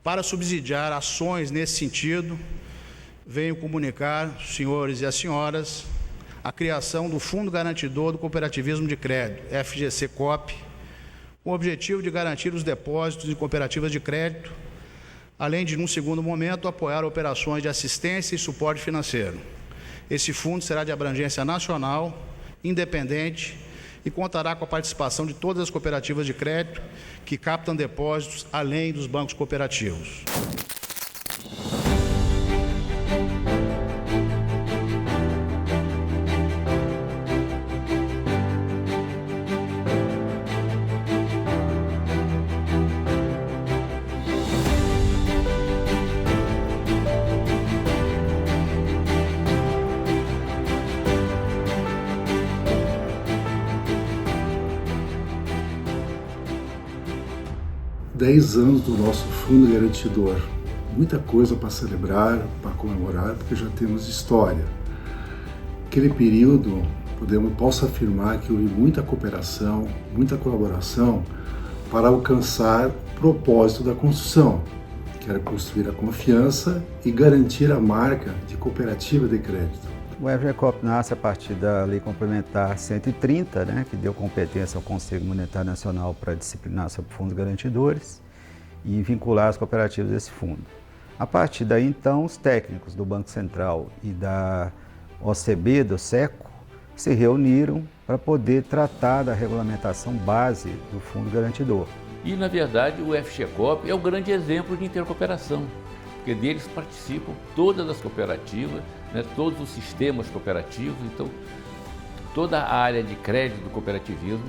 Para subsidiar ações nesse sentido, venho comunicar, senhores e as senhoras, a criação do Fundo Garantidor do Cooperativismo de Crédito, FGC-COP, com o objetivo de garantir os depósitos em cooperativas de crédito, além de, num segundo momento, apoiar operações de assistência e suporte financeiro. Esse fundo será de abrangência nacional, independente e contará com a participação de todas as cooperativas de crédito que captam depósitos além dos bancos cooperativos. Dez anos do nosso Fundo Garantidor. Muita coisa para celebrar, para comemorar, porque já temos história. Aquele período, posso afirmar que houve muita cooperação, muita colaboração para alcançar o propósito da construção, que era construir a confiança e garantir a marca de cooperativa de crédito. O FGCOP nasce a partir da Lei Complementar 130, que deu competência ao Conselho Monetário Nacional para disciplinar sobre fundos garantidores e vincular as cooperativas a esse fundo. A partir daí, então, os técnicos do Banco Central e da OCB, do SECO, se reuniram para poder tratar da regulamentação base do fundo garantidor. E, na verdade, o FGCOP é o grande exemplo de intercooperação, porque deles participam todas as cooperativas, todos os sistemas cooperativos, então toda a área de crédito do cooperativismo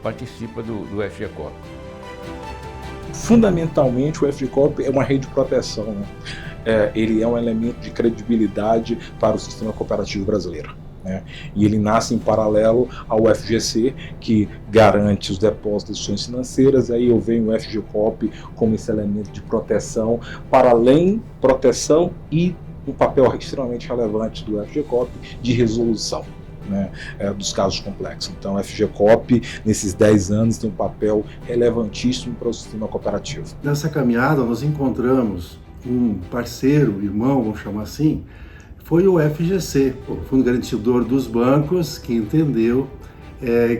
participa do FGCOP. Fundamentalmente, o FGCOP é uma rede de proteção, ele é um elemento de credibilidade para o sistema cooperativo brasileiro. E ele nasce em paralelo ao FGC, que garante os depósitos e instituições financeiras. Aí eu venho o FGCOP como esse elemento de proteção, para além proteção e um papel extremamente relevante do FGCOP de resolução dos casos complexos. Então, o FGCOP, nesses 10 anos, tem um papel relevantíssimo para o sistema cooperativo. Nessa caminhada, nós encontramos um parceiro, irmão, vamos chamar assim, foi o FGC, o Fundo Garantidor dos Bancos, que entendeu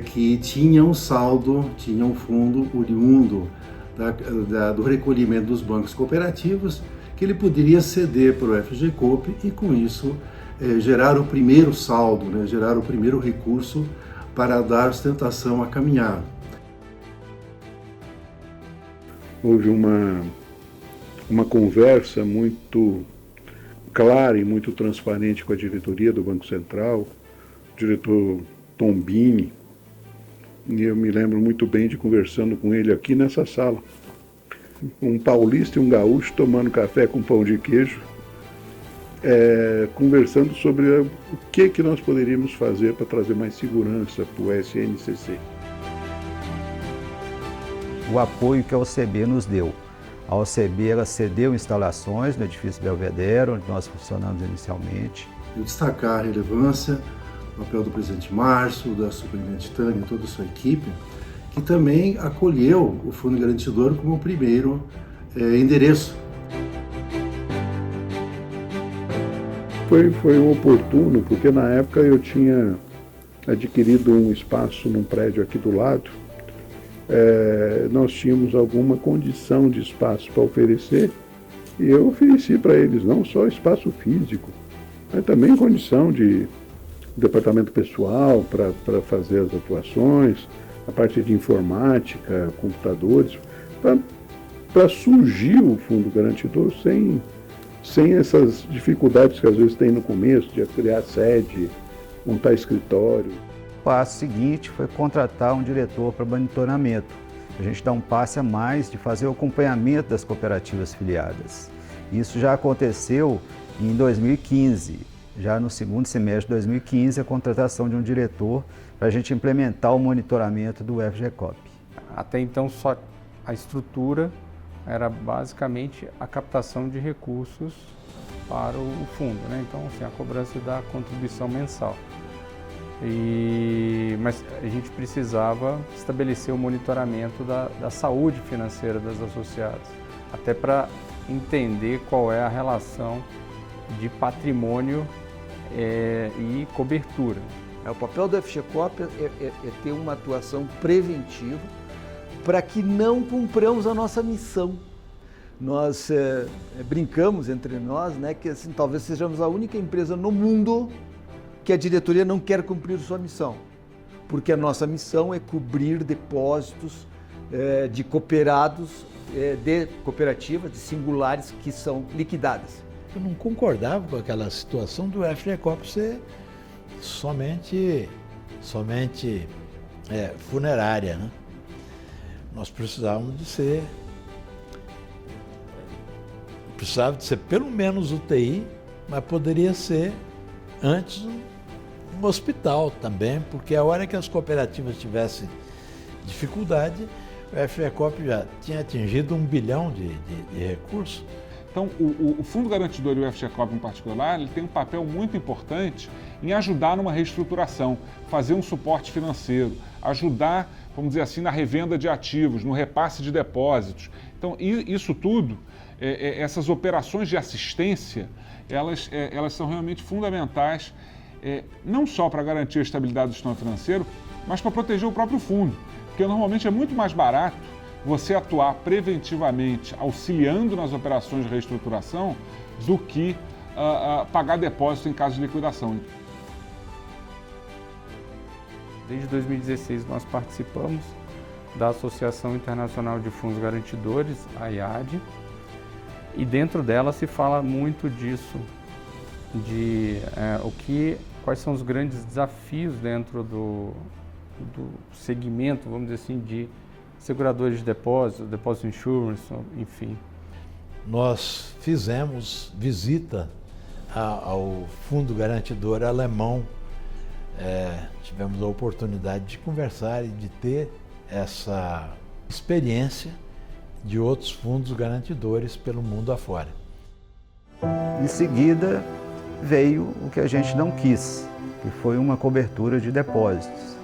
que tinha um saldo, tinha um fundo oriundo do recolhimento dos bancos cooperativos, que ele poderia ceder para o FGCOP e, com isso, gerar o primeiro saldo, gerar o primeiro recurso para dar sustentação à caminhada. Houve uma conversa muito clara e muito transparente com a diretoria do Banco Central, o diretor Tombini, e eu me lembro muito bem de conversando com ele aqui nessa sala. Um paulista e um gaúcho tomando café com pão de queijo, conversando sobre o que nós poderíamos fazer para trazer mais segurança para o SNCC. O apoio que a OCB nos deu. A OCB ela cedeu instalações no edifício Belvedere, onde nós funcionamos inicialmente. Eu destacar a relevância, o papel do presidente Márcio, da superintendente Tânia e toda a sua equipe, que também acolheu o Fundo Garantidor como o primeiro endereço. Foi oportuno, porque na época eu tinha adquirido um espaço num prédio aqui do lado. Nós tínhamos alguma condição de espaço para oferecer e eu ofereci para eles não só espaço físico, mas também condição de departamento pessoal para fazer as atuações, a parte de informática, computadores, para surgir o Fundo Garantidor sem essas dificuldades que às vezes tem no começo, de criar sede, montar escritório. O passo seguinte foi contratar um diretor para monitoramento. A gente dá um passo a mais de fazer o acompanhamento das cooperativas filiadas. Isso já aconteceu em 2015, já no segundo semestre de 2015, a contratação de um diretor para a gente implementar o monitoramento do FGCOP. Até então, só a estrutura era basicamente a captação de recursos para o fundo, Então, assim, a cobrança da contribuição mensal. Mas a gente precisava estabelecer o monitoramento da saúde financeira das associadas, até para entender qual é a relação de patrimônio e cobertura. O papel do FGCOP é ter uma atuação preventiva para que não cumpramos a nossa missão. Nós brincamos entre nós, né, que assim, talvez sejamos a única empresa no mundo que a diretoria não quer cumprir sua missão, porque a nossa missão é cobrir depósitos de cooperados, de cooperativas, de singulares que são liquidadas. Eu não concordava com aquela situação do FGCOP ser somente funerária, né? Nós precisávamos de ser pelo menos UTI, mas poderia ser antes um hospital também, porque a hora que as cooperativas tivessem dificuldade, o FGCOP já tinha atingido 1 bilhão de recursos. Então, o Fundo Garantidor e o FGCOP em particular, ele tem um papel muito importante em ajudar numa reestruturação, fazer um suporte financeiro, ajudar, vamos dizer assim, na revenda de ativos, no repasse de depósitos. Então, isso tudo, essas operações de assistência, elas são realmente fundamentais, não só para garantir a estabilidade do sistema financeiro, mas para proteger o próprio fundo, porque normalmente é muito mais barato você atuar preventivamente, auxiliando nas operações de reestruturação, do que pagar depósito em caso de liquidação. Desde 2016 nós participamos da Associação Internacional de Fundos Garantidores, a IAD, e dentro dela se fala muito disso, de quais são os grandes desafios dentro do segmento, vamos dizer assim, de seguradores de depósito, deposit insurance, enfim. Nós fizemos visita ao Fundo Garantidor alemão. Tivemos a oportunidade de conversar e de ter essa experiência de outros fundos garantidores pelo mundo afora. Em seguida, veio o que a gente não quis, que foi uma cobertura de depósitos.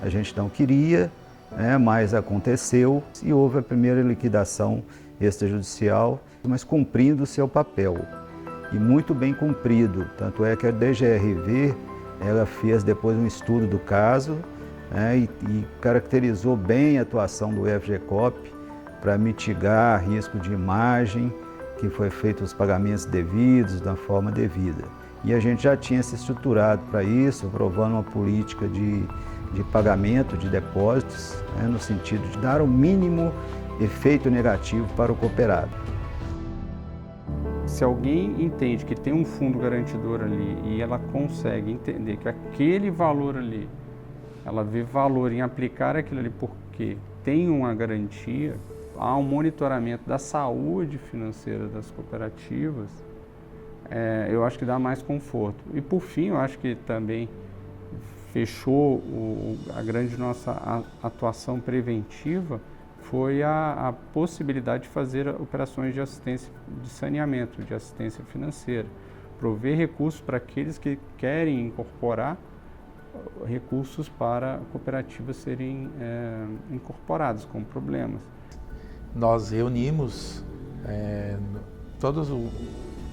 A gente não queria, mas aconteceu e houve a primeira liquidação extrajudicial, mas cumprindo o seu papel, e muito bem cumprido. Tanto é que a DGRV ela fez depois um estudo do caso e caracterizou bem a atuação do FGCOP para mitigar risco de imagem, que foi feito os pagamentos devidos, da forma devida. E a gente já tinha se estruturado para isso, aprovando uma política de pagamento de depósitos, no sentido de dar o mínimo efeito negativo para o cooperado. Se alguém entende que tem um fundo garantidor ali e ela consegue entender que aquele valor ali, ela vê valor em aplicar aquilo ali porque tem uma garantia, há um monitoramento da saúde financeira das cooperativas, eu acho que dá mais conforto. E por fim, eu acho que também fechou a grande nossa atuação preventiva foi a possibilidade de fazer operações de assistência de saneamento, de assistência financeira, prover recursos para aqueles que querem incorporar recursos para cooperativas serem incorporadas com problemas. Nós reunimos todos os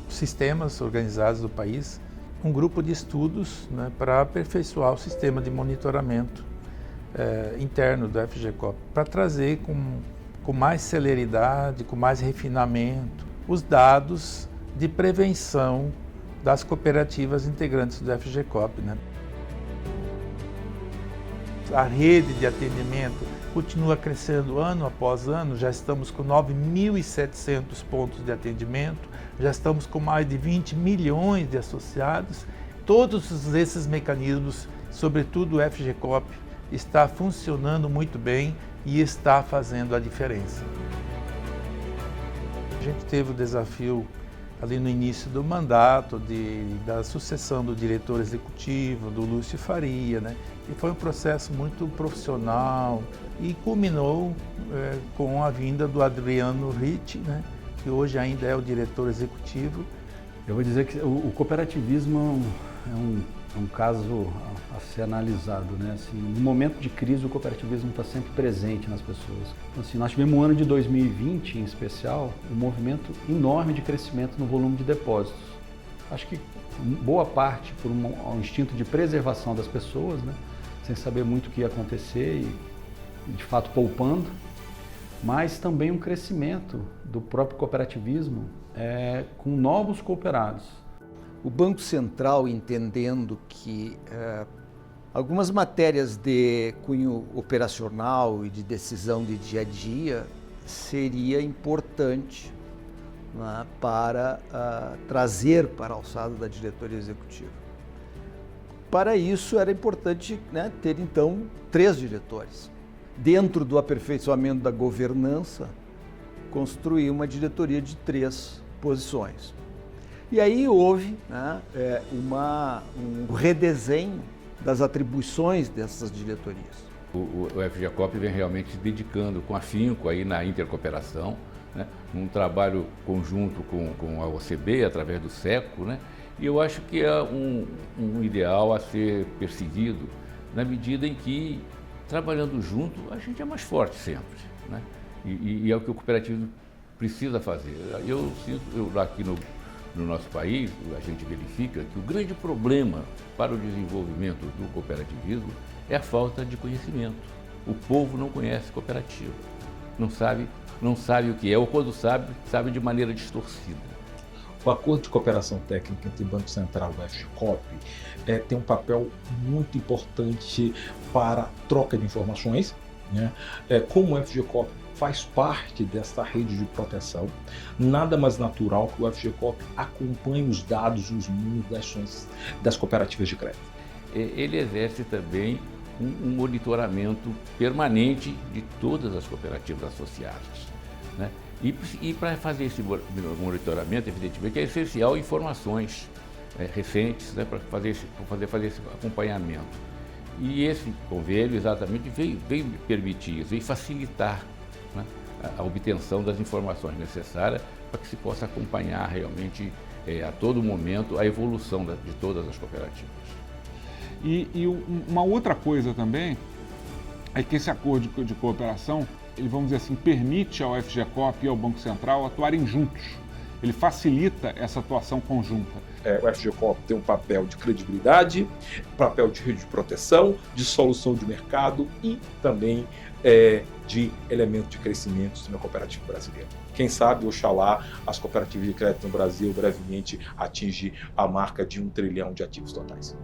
sistemas organizados do país, um grupo de estudos para aperfeiçoar o sistema de monitoramento interno do FGCOP, para trazer com mais celeridade, com mais refinamento, os dados de prevenção das cooperativas integrantes do FGCOP. A rede de atendimento continua crescendo ano após ano, já estamos com 9.700 pontos de atendimento, já estamos com mais de 20 milhões de associados. Todos esses mecanismos, sobretudo o FGCOP, está funcionando muito bem e está fazendo a diferença. A gente teve o desafio ali no início do mandato da sucessão do diretor executivo, do Lúcio Faria, e foi um processo muito profissional e culminou com a vinda do Adriano Ritt, que hoje ainda é o diretor executivo. Eu vou dizer que o cooperativismo é um caso a ser analisado, né? Assim, no momento de crise, o cooperativismo está sempre presente nas pessoas. Então, assim, nós tivemos um ano de 2020, em especial, um movimento enorme de crescimento no volume de depósitos. Acho que boa parte por um instinto de preservação das pessoas, né? Sem saber muito o que ia acontecer e de fato poupando, mas também um crescimento do próprio cooperativismo com novos cooperados. O Banco Central, entendendo que algumas matérias de cunho operacional e de decisão de dia a dia seria importante, né, para trazer para a alçada da diretoria executiva. Para isso era importante, né, ter então 3 diretores. Dentro do aperfeiçoamento da governança, construir uma diretoria de 3 posições. E aí houve, né, um redesenho das atribuições dessas diretorias. O FGCOP vem realmente se dedicando com afinco aí na intercooperação, né, num trabalho conjunto com a OCB, através do SECO, né, e eu acho que é um ideal a ser perseguido na medida em que, trabalhando junto, a gente é mais forte sempre, né, e é o que o cooperativismo precisa fazer. Eu sinto, aqui no nosso país, a gente verifica que o grande problema para o desenvolvimento do cooperativismo é a falta de conhecimento. O povo não conhece cooperativa, não sabe o que é, ou quando sabe de maneira distorcida. O acordo de cooperação técnica entre o Banco Central e o FGCOP tem um papel muito importante para a troca de informações, né? Como o FGCOP faz parte desta rede de proteção, nada mais natural que o FGCOP acompanhe os dados, os números das ações das cooperativas de crédito. Ele exerce também um monitoramento permanente de todas as cooperativas associadas, né? E para fazer esse monitoramento, evidentemente, é essencial informações recentes, né, para fazer esse acompanhamento. E esse convênio exatamente veio permitir, veio facilitar, né, a obtenção das informações necessárias para que se possa acompanhar realmente a todo momento a evolução de todas as cooperativas. E uma outra coisa também é que esse acordo de cooperação, ele, vamos dizer assim, permite ao FGCOP e ao Banco Central atuarem juntos. Ele facilita essa atuação conjunta. O FGCOP tem um papel de credibilidade, papel de rede de proteção, de solução de mercado e também de elemento de crescimento do sistema cooperativo brasileiro. Quem sabe, oxalá, as cooperativas de crédito no Brasil brevemente atingem a marca de 1 trilhão de ativos totais.